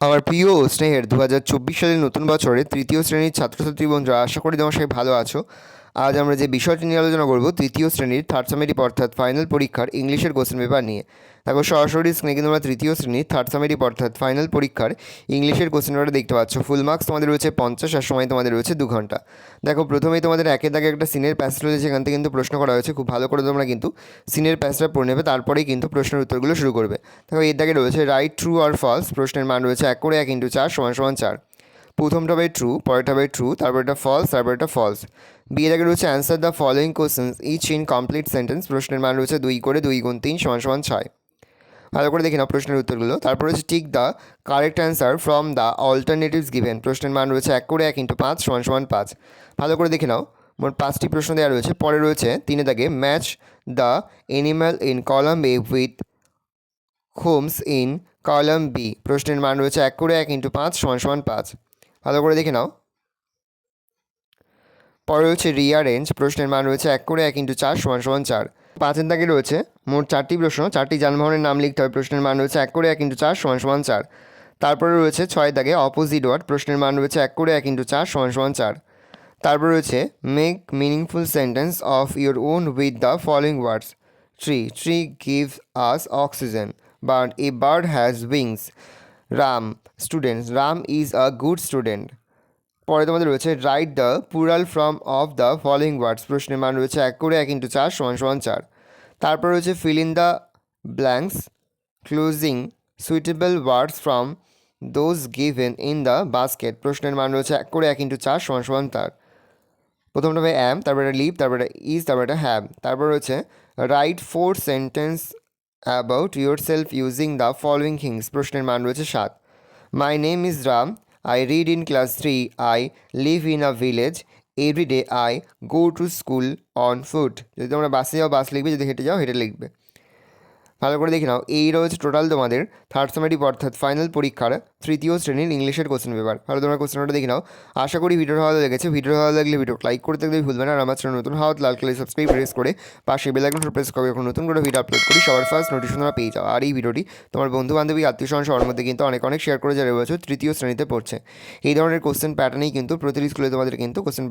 আমার প্রিয় ও স্নেহের 2024 সালের নতুন বছরে তৃতীয় শ্রেণীর ছাত্রছাত্রী বন্ধুরা, আশা করি তোমার সবাই ভালো আছো। আজ আমরা যে বিষয়টি নিয়ে আলোচনা করব তৃতীয় শ্রেণীর থার্ড সামেটিভ অর্থাৎ ফাইনাল পরীক্ষার ইংলিশের কোশ্চেন পেপার নিয়ে। দেখো সরাসরি স্ক্রিনে কিন্তু আমরা তৃতীয় শ্রেণীর থার্ড সামেটিভ অর্থাৎ ফাইনাল পরীক্ষার ইংলিশের কোশ্চেন পেপারটা দেখতে পাচ্ছ। ফুল মার্কস তোমাদের রয়েছে 50 আর সময় তোমাদের রয়েছে 2 ঘন্টা। দেখো প্রথমেই তোমাদের একের দাগে একটা সিনের প্যাসেজ রয়েছে, সেখান থেকে কিন্তু প্রশ্ন করা হয়েছে। খুব ভালো করে তোমরা কিন্তু সিনের প্যাসেজটা পড়ে নেবে, তারপরেই কিন্তু প্রশ্নের উত্তরগুলো শুরু করবে। দেখো এর দাগে রয়েছে রাইট ট্রু আর ফলস। প্রশ্নের মান রয়েছে 1 করে 1 × 4 = 4। প্রথমটা বাই ট্রু, পরেরটা বাই ট্রু, তারপরটা ফলস, তারপরটা ফলস। বি এর আগে রয়েছে answer the following questions each in complete sentence. প্রশ্নের মান রয়েছে 2 করে 2 × 3 = 6। ভালো করে দেখে নাও প্রশ্নের উত্তরগুলো। তারপর রয়েছে tick the correct answer from the alternatives given. প্রশ্নের মান রয়েছে 1 করে 1 × 5 = 5। ভালো করে দেখে নাও, মোট 5টি প্রশ্ন দেওয়া রয়েছে। পরে রয়েছে 3 দাগে match the animal in column A with homes in column B. প্রশ্নের মান রয়েছে 1 করে 1 × 5 = 5। ভালো করে দেখে নাও। পরে রয়েছে রিয়ারেঞ্জ। প্রশ্নের মান রয়েছে 1 করে 1 × 4 = 4। 5-এর দাগে রয়েছে মোট 4টি প্রশ্ন, 4টি যানবাহনের নাম লিখতে হবে। প্রশ্নের মান রয়েছে 1 করে 1 × 4 = 4। তারপরে রয়েছে 6 দাগে অপোজিট ওয়ার্ড। প্রশ্নের মান রয়েছে 1 করে 1 × 4 = 4। তারপর রয়েছে make meaningful sentence of your own with the following words. Tree gives us oxygen, but a bird has wings. Students, Ram is a good student. পরে তোমাদের রয়েছে write the plural form of the following words. প্রশ্নের মান রয়েছে 1 করে 1 × 4 = 4। তারপর রয়েছে fill in the blanks closing suitable words from those given in the basket. প্রশ্নের মান রয়েছে 1 করে 1 × 4 = 4। প্রথমটা হবে অ্যাম, তারপরে লিভ, তারপরে ইজ, তারপরে হ্যাভ। তারপর রয়েছে right 4 sentence about your self using the following things. প্রশ্নের মান রয়েছে 7। My name is Ram, I read in class 3, I live in a village, every day I go to school on foot। যদি তোমরা বাসে যাও বাস লিখবে, যদি হেঁটে যাও হেঁটে লিখবে। ভালো করে দেখে নাও, এই রয়েছে টোটাল তোমাদের থার্ড সামেটিভ অর্থাৎ ফাইনাল পরীক্ষার তৃতীয় শ্রেণীর ইংলিশের কোশ্চেন পেপার। ভালো তোমরা কোশ্চেনটা দেখে নাও। আশা করি ভিডিও ভালো লেগেছে। ভিডিও ভালো লাগলে ভিডিও লাইক করতে গেলে ভুলবে না। আর আমার চ্যানেল নতুন হওয়া লাল কালার সাবস্ক্রাইব প্রেস করে পাশে বেল আইকনটা প্রেস করে যখন নতুন করে ভিডিও আপলোড করি সবার ফার্স্ট নোটিফিকেশন তোমরা পেয়ে যাও। আর এই ভিডিওটি তোমার বন্ধু বান্ধবী আত্মীয় স্বজন সবার মধ্যে কিন্তু অনেক অনেক শেয়ার করে যারা এবছর তৃতীয় শ্রেণীতে পড়ছে। এই ধরনের কোশ্চেন প্যাটার্নেই কিন্তু প্রতিটি স্কুলে তোমাদের কিন্তু কোশ্চেন